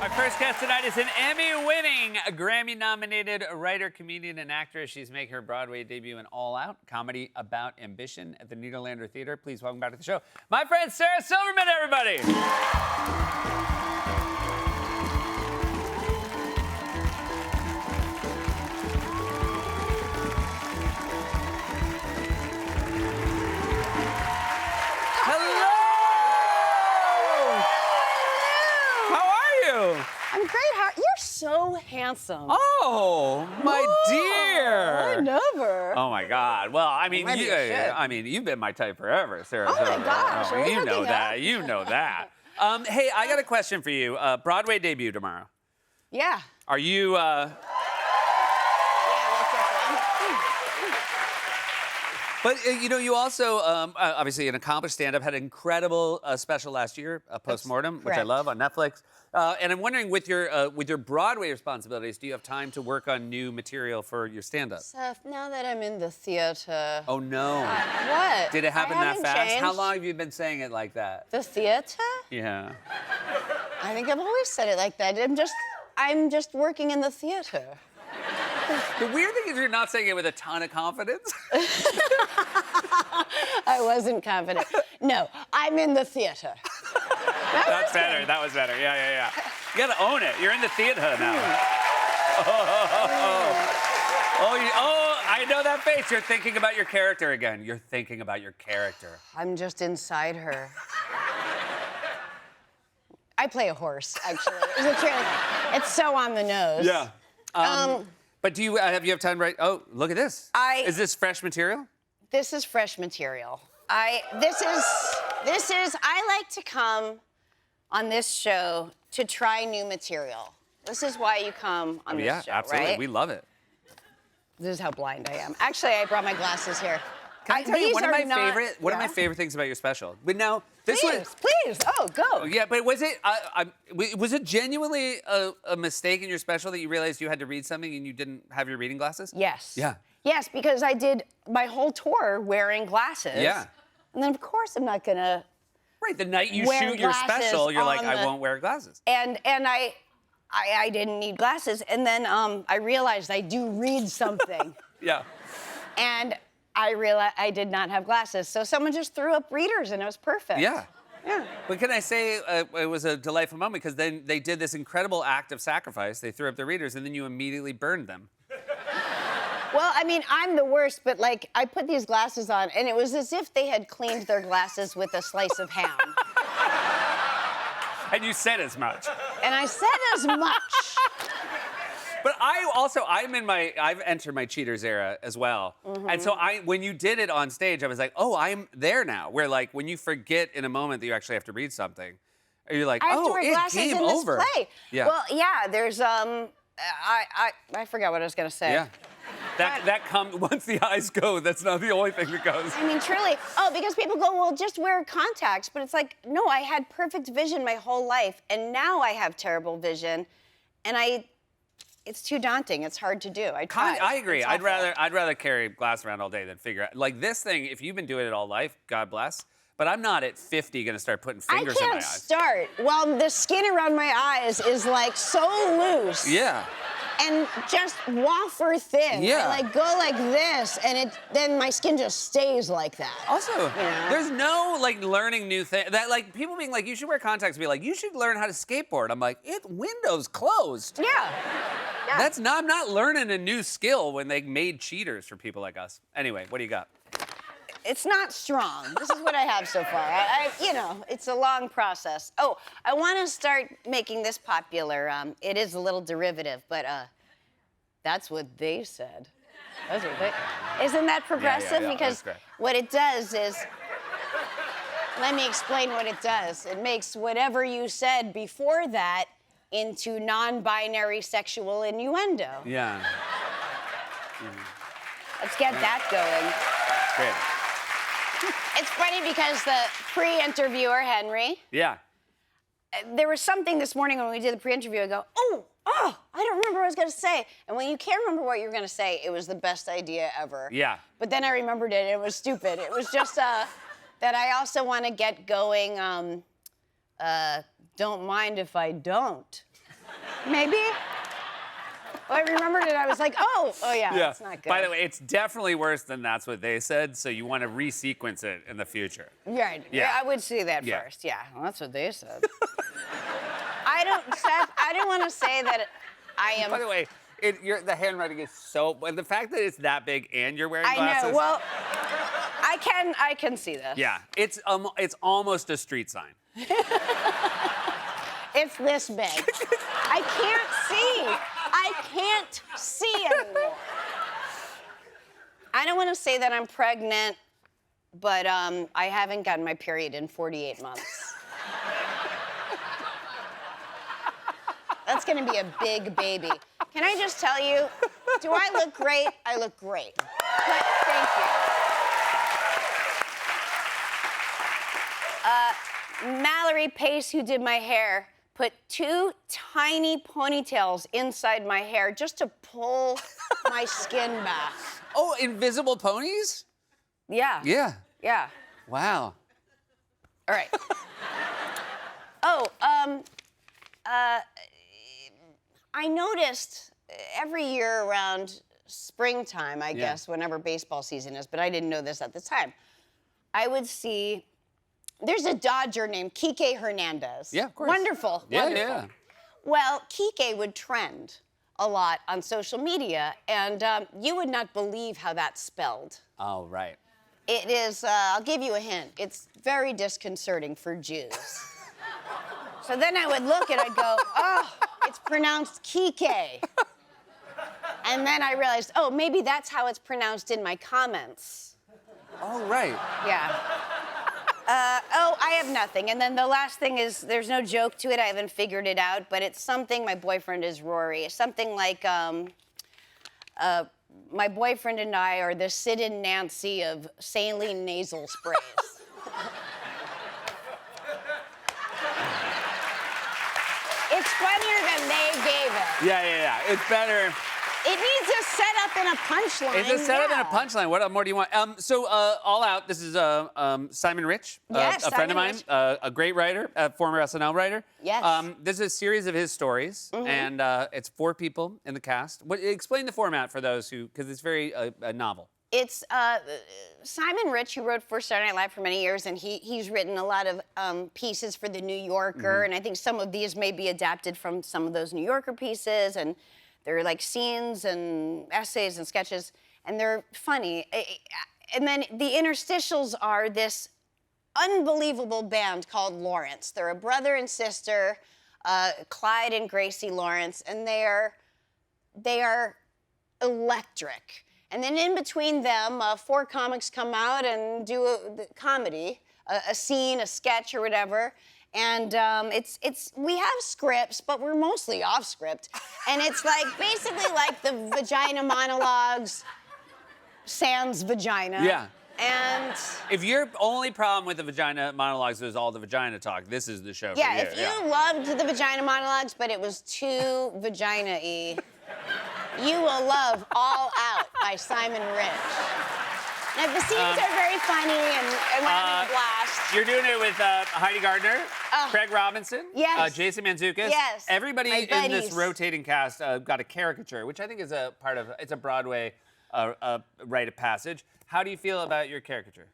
Our first guest tonight is an Emmy-winning, Grammy-nominated writer, comedian, and actress. She's making her Broadway debut in All Out, comedy about ambition at the Nederlander Theater. Please welcome back to the show, my friend Sarah Silverman, everybody. I'm great. You're so handsome. Oh, my dear. I never. Oh my God. Well, I mean, Maybe you should. you've been my type forever, Sarah. Oh my gosh, Oh, are we you know hooking that. up? You know that. Hey, I got a question for you. Broadway debut tomorrow. Yeah. Are you? But, you know, you also, obviously, an accomplished stand-up, had an incredible special last year, Postmortem, which I correct. love, on Netflix. And I'm wondering, with your Broadway responsibilities, do you have time to work on new material for your stand-up? Seth, now that I'm in the theater. Oh, no. What? Did it happen I that haven't fast? changed. How long have you been saying it like that? The theater? Yeah. I think I've always said it like that. I'm just working in the theater. The weird thing is you're not saying it with a ton of confidence. I wasn't confident. No, I'm in the theater. That's better. That was better. Yeah. You gotta own it. You're in the theater now. I know that face. You're thinking about your character again. You're thinking about your character. I'm just inside her. I play a horse, actually. It's so on the nose. Yeah. But do you have time to write? Oh, look at this. Is this fresh material? This is fresh material. I like to come on this show to try new material. This is why you come on this show, absolutely. right? We love it. This is how blind I am. Actually, I brought my glasses here. Can I tell you one of my Yeah? favorite things about your special? But now this Please. Oh, go. Yeah, but was it genuinely a mistake in your special that you realized you had to read something and you didn't have your reading glasses? Yes. Yeah. Yes, because I did my whole tour wearing glasses. Yeah. And then, of course, I'm not gonna. Right. The night you Wear shoot your glasses special, you're like, on I the- won't wear glasses. And I didn't need glasses. And then I realized I do read something. Yeah. And I realized I did not have glasses. So someone just threw up readers and it was perfect. Yeah. Yeah. But can I say it was a delightful moment because then they did this incredible act of sacrifice. They threw up the readers and then you immediately burned them. Well, I mean, I'm the worst, but like I put these glasses on and it was as if they had cleaned their glasses with a slice of ham. And you said as much. And I said as much. But I've entered my cheaters era as well. Mm-hmm. And so when you did it on stage, I was like, oh, I'm there now. Where like when you forget in a moment that you actually have to read something, you're like, I have to oh, wear it glasses came in this over. play. Yeah. Well, yeah, there's I forgot what I was gonna say. Yeah. That comes once the eyes go. That's not the only thing that goes. I mean, truly. Oh, because people go, well, just wear contacts. But it's like, no, I had perfect vision my whole life, and now I have terrible vision, and it's too daunting. It's hard to do. I agree. It's I'd awful. rather carry glass around all day than figure out like this thing. If you've been doing it all life, God bless. But I'm not at 50 gonna start putting fingers in my eyes. I can't start. Well, the skin around my eyes is like so loose. Yeah. And just wafer thin. Yeah. I like go like this, and then my skin just stays like that. Also, Yeah. there's no like learning new thing that like people being like, you should wear contacts, be like, you should learn how to skateboard. I'm like, window's closed. Yeah. I'm not learning a new skill when they made cheaters for people like us. Anyway, what do you got? It's not strong. This is what I have so far. It's a long process. Oh, I want to start making this popular. It is a little derivative, but that's what they said. Isn't that progressive? Yeah, Because that's great. what it does is, let me explain what it does. It makes whatever you said before that into non-binary sexual innuendo. Yeah. Let's get that going. Great. It's funny because the pre-interviewer, Henry, Yeah. there was something this morning when we did the pre-interview. I go, oh, I don't remember what I was going to say. And when you can't remember what you're going to say, it was the best idea ever. Yeah. But then I remembered it, and it was stupid. It was just that I also want to get going, don't mind if I don't. Maybe. Well, I remembered it. I was like, oh yeah, that's not good. By the way, it's definitely worse than that's what they said, so you want to resequence it in the future. Right. Yeah. I would see that Yeah. first. Yeah. Well, that's what they said. Seth, I don't want to say that I am. By the way, the handwriting is so. But the fact that it's that big and you're wearing I glasses. know. Well, I can see this. Yeah, it's almost a street sign. It's this big. I can't see. I can't see anymore. I don't want to say that I'm pregnant, but I haven't gotten my period in 48 months. That's gonna be a big baby. Can I just tell you, do I look great? I look great. Thank you. Mallory Pace, who did my hair, put 2 tiny ponytails inside my hair just to pull my skin back. Oh, invisible ponies? Yeah. Yeah. Yeah. Wow. All right. I noticed every year around springtime, I guess, whenever baseball season is, but I didn't know this at the time. I would see, there's a Dodger named Kike Hernandez. Yeah, of course. Wonderful. Yeah, wonderful. yeah. Well, Kike would trend a lot on social media, and you would not believe how that's spelled. Oh, right. It is, I'll give you a hint, it's very disconcerting for Jews. So then I would look and I'd go, oh, it's pronounced Kike. And then I realized, oh, maybe that's how it's pronounced in my comments. Oh, right. Yeah. I have nothing. And then the last thing is, there's no joke to it. I haven't figured it out, but it's something, my boyfriend is Rory. Something like, my boyfriend and I are the Sid and Nancy of saline nasal sprays. It's funnier than they gave it. Yeah. It's better. It needs a setup and a punchline. It's a setup and a punchline. What more do you want? All Out. This is Simon Rich, Yes, a friend of Simon mine, Rich. a great writer, a former SNL writer. Yes. This is a series of his stories, and it's 4 people in the cast. Explain the format for those who, because it's very a novel. It's Simon Rich, who wrote for Saturday Night Live for many years, and he's written a lot of pieces for The New Yorker, and I think some of these may be adapted from some of those New Yorker pieces, and they're like scenes and essays and sketches, and they're funny. And then the interstitials are this unbelievable band called Lawrence. They're a brother and sister, Clyde and Gracie Lawrence, and they are electric. And then in between them, 4 comics come out and do a comedy, a scene, a sketch, or whatever. And we have scripts, but we're mostly off script. And it's like basically like the vagina monologues, sans vagina. Yeah. And If your only problem with the vagina monologues is all the vagina talk, this is the show for you. yeah, if you loved the vagina monologues, but it was too vagina-y, you will love All Out by Simon Rich. Now, the scenes are very funny, and we're having a blast. You're doing it with Heidi Gardner, Craig Robinson, Yes. Jason Mantzoukas. Yes. Everybody My in this buddies. rotating cast got a caricature, which I think is a part of, it's a Broadway rite of passage. How do you feel about your caricature?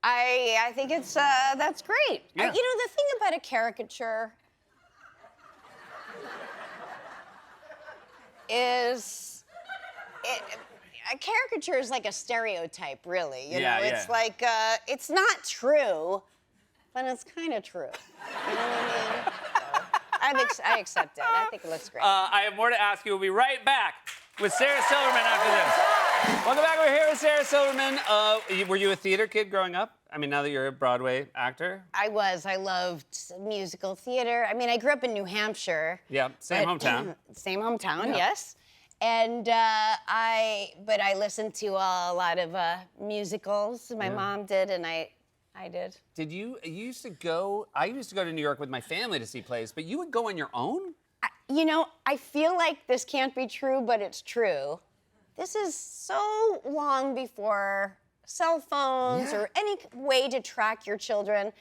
I think it's that's great. Yeah. You know, the thing about a caricature is a caricature is like a stereotype, really. You know, it's like it's not true, but it's kind of true. You know what I mean? So, I accept it. I think it looks great. I have more to ask you. We'll be right back with Sarah Silverman after this. Welcome back. We're here with Sarah Silverman. Were you a theater kid growing up? I mean, now that you're a Broadway actor? I loved musical theater. I mean, I grew up in New Hampshire. Yeah, same hometown. Same hometown, Yeah. yes. And I listened to a lot of musicals. My mom did, and I did. Did you used to go, I used to go to New York with my family to see plays, but you would go on your own? You know, I feel like this can't be true, but it's true. This is so long before cell phones or any way to track your children.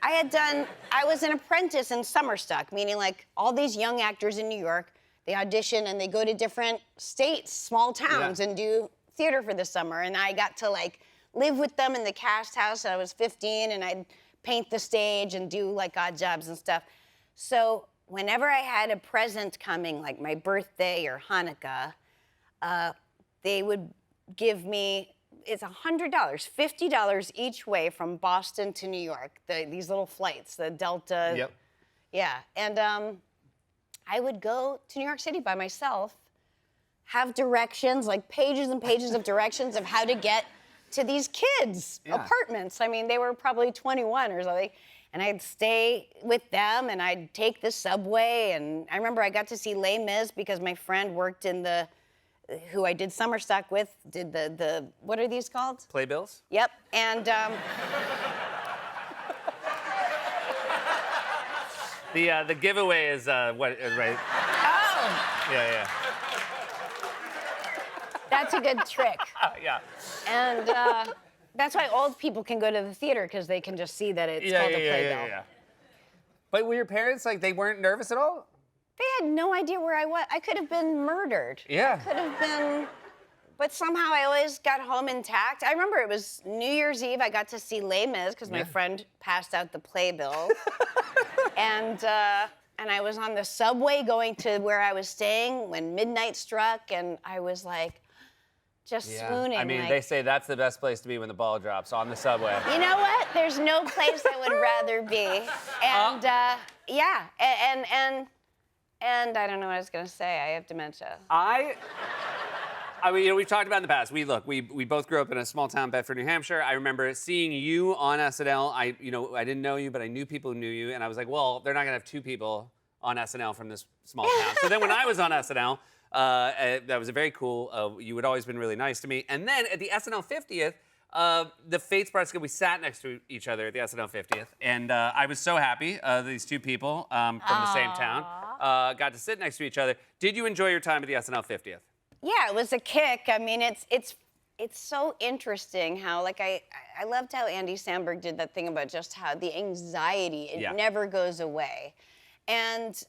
I was an apprentice in summer stock, meaning like all these young actors in New York, they audition and they go to different states, small towns, and do theater for the summer. And I got to like live with them in the cast house. I was 15, and I'd paint the stage and do like odd jobs and stuff. So whenever I had a present coming, like my birthday or Hanukkah, they would give me, it's $100, $50 each way from Boston to New York, these little flights, the Delta. Yep. Yeah, and I would go to New York City by myself, have directions, like pages and pages of directions of how to get to these kids' apartments. I mean, they were probably 21 or something. And I'd stay with them, and I'd take the subway. And I remember I got to see Les Mis because my friend worked in who I did summer stock with, did the what are these called? Playbills? Yep. And The giveaway is what, right? oh, Yeah. that's a good trick. Yeah. And that's why old people can go to the theater, because they can just see that it's called a playbill. Yeah. But were your parents, like, they weren't nervous at all? They had no idea where I was. I could have been murdered. Yeah. I could have been, but somehow I always got home intact. I remember it was New Year's Eve. I got to see Les Mis because my friend passed out the playbill. and I was on the subway going to where I was staying when midnight struck, and I was like, just swooning. I mean, like, they say that's the best place to be when the ball drops, on the subway. you know what? There's no place I would rather be. And yeah, and I don't know what I was gonna say. I have dementia. I mean, you know, we've talked about in the past. We both grew up in a small town, Bedford, New Hampshire. I remember seeing you on SNL. I didn't know you, but I knew people who knew you, and I was like, well, they're not gonna have two people on SNL from this small town. So then when I was on SNL, that was a very cool. You had always been really nice to me. And then at the SNL 50th, the Fates brought us together. We sat next to each other at the SNL 50th, and I was so happy. These two people from the same town got to sit next to each other. Did you enjoy your time at the SNL 50th? Yeah, it was a kick. I mean, it's so interesting how, like, I loved how Andy Samberg did that thing about just how the anxiety, it never goes away. And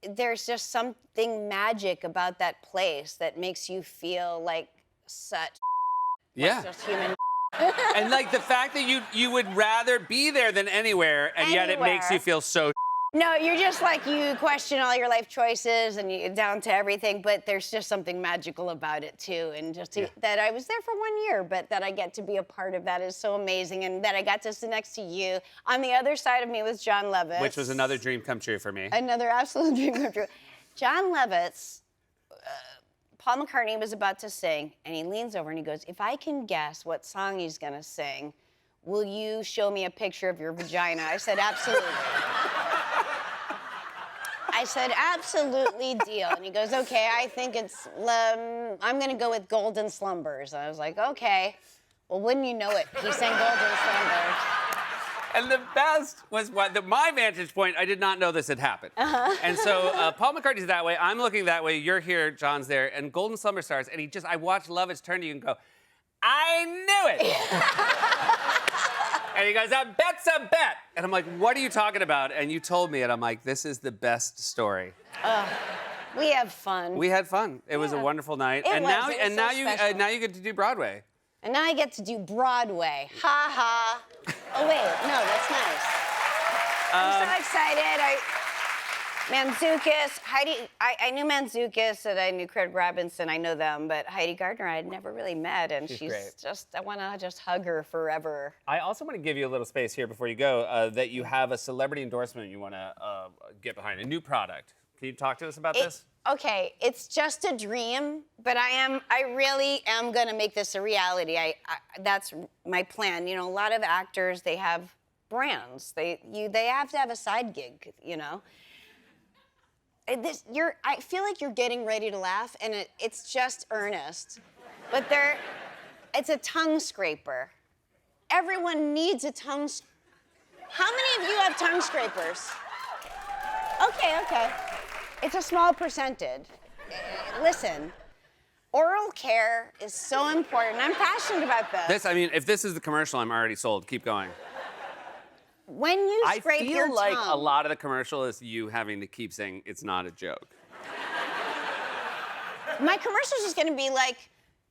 there's just something magic about that place that makes you feel like such just human. And like the fact that you would rather be there than anywhere, and yet it makes you feel so. No, you're just like, you question all your life choices and you down to everything, but there's just something magical about it too. And just that I was there for 1 year, but that I get to be a part of that is so amazing. And that I got to sit next to you. On the other side of me was John Lovitz. Which was another dream come true for me. Another absolute dream come true. John Lovitz, Paul McCartney was about to sing, and he leans over and he goes, if I can guess what song he's gonna sing, will you show me a picture of your vagina? I said, absolutely. I said, absolutely, deal. And he goes, okay, I think it's, I'm gonna go with Golden Slumbers. And I was like, okay. Well, wouldn't you know it? He sang Golden Slumbers. And the best was my vantage point, I did not know this had happened. And so Paul McCartney's that way, I'm looking that way, you're here, John's there, and Golden Slumber starts, and I watched Lovitz turn to you and go, I knew it! And he goes, I bet's a bet. And I'm like, what are you talking about? And you told me, and I'm like, this is the best story. We have fun. We had fun. It was a wonderful night. It was now special. you get to do Broadway. And now I get to do Broadway. Ha ha. Oh, wait, no, that's nice. I'm so excited. Manzukis, Heidi, I knew Manzukis and I knew Craig Robinson, I know them, but Heidi Gardner I had never really met, and she's great. just, I want to just hug her forever. I also want to give you a little space here before you go, that you have a celebrity endorsement you want to get behind, a new product. Can you talk to us about this? Okay, it's just a dream, but I really am gonna make this a reality. That's my plan. You know, a lot of actors, they have brands. They have to have a side gig, you know. I feel like you're getting ready to laugh, and it's just earnest. But it's a tongue scraper. Everyone needs a tongue. How many of you have tongue scrapers? Okay. It's a small percentage. Listen, oral care is so important. I'm passionate about this. I mean, if this is the commercial, I'm already sold. Keep going. When you I scrape your feel like tongue, a lot of the commercial is you having to keep saying it's not a joke. my commercial's just gonna be like,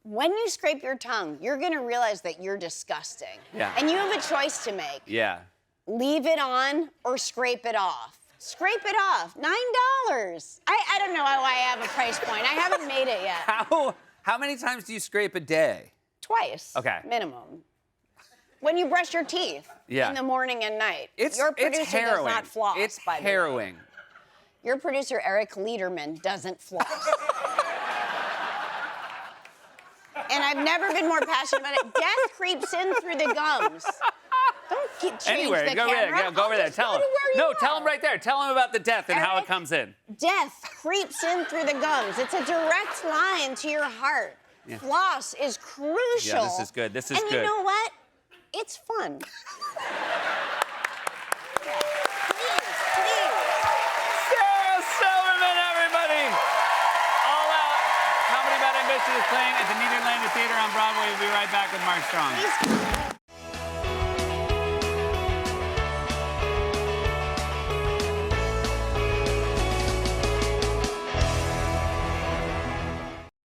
when you scrape your tongue, you're gonna realize that you're disgusting. Yeah. And you have a choice to make. Yeah. Leave it on or scrape it off. Scrape it off. $9. I don't know why I have a price point. I haven't made it yet. How many times do you scrape a day? Twice. Okay. Minimum. When you brush your teeth Yeah. in the morning and night. It's Your producer it's harrowing. does not floss, It's by the way. harrowing. Your producer, Eric Lederman, doesn't floss. And I've never been more passionate about it. Death creeps in through the gums. Don't change Anyway, the go over camera. there. Go over I'll there. just Tell go him. to where you No, tell are. him right there. Tell him about the death and how it Eric, comes in. Death creeps in through the gums. It's a direct line to your heart. Yeah. Floss is crucial. Yeah, this is good. This is and good. you know what? It's fun. Please. Sarah Silverman, everybody! All Out Comedy About Ambition is playing at the Nederlander Theater on Broadway. We'll be right back with Mark Strong. Please.